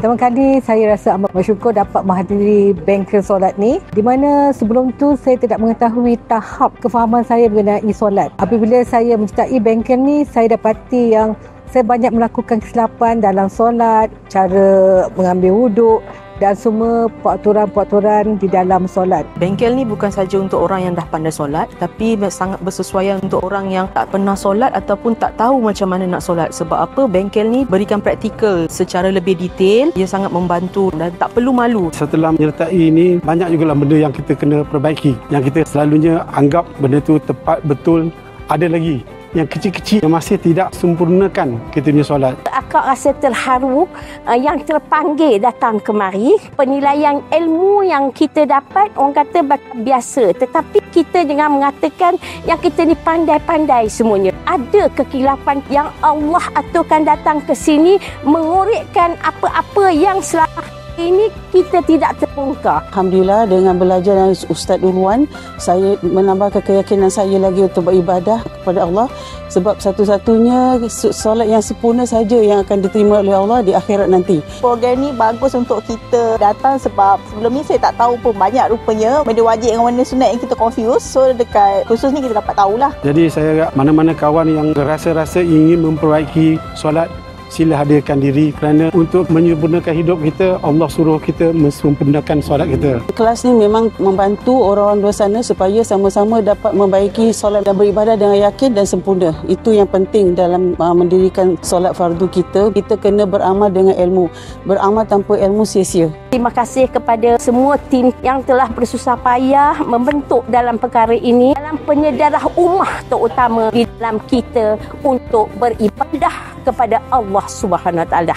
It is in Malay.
Pertama kali saya rasa amat bersyukur dapat menghadiri bengkel solat ni, di mana sebelum tu saya tidak mengetahui tahap kefahaman saya mengenai solat. Apabila saya menyertai bengkel ni, saya dapati yang saya banyak melakukan kesilapan dalam solat, cara mengambil wuduk dan semua peraturan-peraturan di dalam solat. Bengkel ni bukan saja untuk orang yang dah pandai solat, tapi sangat bersesuaian untuk orang yang tak pernah solat ataupun tak tahu macam mana nak solat. Sebab apa? Bengkel ni berikan praktikal secara lebih detail, ia sangat membantu dan tak perlu malu. Setelah menyertai ini, banyak jugalah benda yang kita kena perbaiki. Yang kita selalunya anggap benda tu tepat, betul, ada lagi yang kecil-kecil yang masih tidak sempurnakan kita punya solat. Akak rasa terharu yang terpanggil datang kemari. Penilaian ilmu yang kita dapat, orang kata biasa. Tetapi kita jangan mengatakan yang kita ni pandai-pandai semuanya. Ada kekilapan yang Allah aturkan datang ke sini mengorekkan apa-apa yang selama ini kita tidak terbongkar. Alhamdulillah, dengan belajar dengan Ustaz Nurwan, saya menambahkan keyakinan saya lagi untuk beribadah kepada Allah, sebab satu-satunya solat yang sempurna saja yang akan diterima oleh Allah di akhirat nanti. Program ni bagus untuk kita datang sebab sebelum ni saya tak tahu pun banyak rupanya benda wajib dengan benda sunat yang kita confuse. So dekat kursus ni kita dapat tahulah. Jadi saya mana-mana kawan yang rasa-rasa ingin memperbaiki solat, sila hadirkan diri, kerana untuk menyempurnakan hidup kita, Allah suruh kita menyempurnakan solat kita. Kelas ni memang membantu orang-orang luar sana supaya sama-sama dapat membaiki solat dan beribadah dengan yakin dan sempurna. Itu yang penting dalam mendirikan solat fardu kita. Kita kena beramal dengan ilmu. Beramal tanpa ilmu sia-sia. Terima kasih kepada semua tim yang telah bersusah payah membentuk dalam perkara ini, dalam penyedarah ummah terutama di dalam kita untuk beribadah kepada Allah Subhanahu Wa Taala.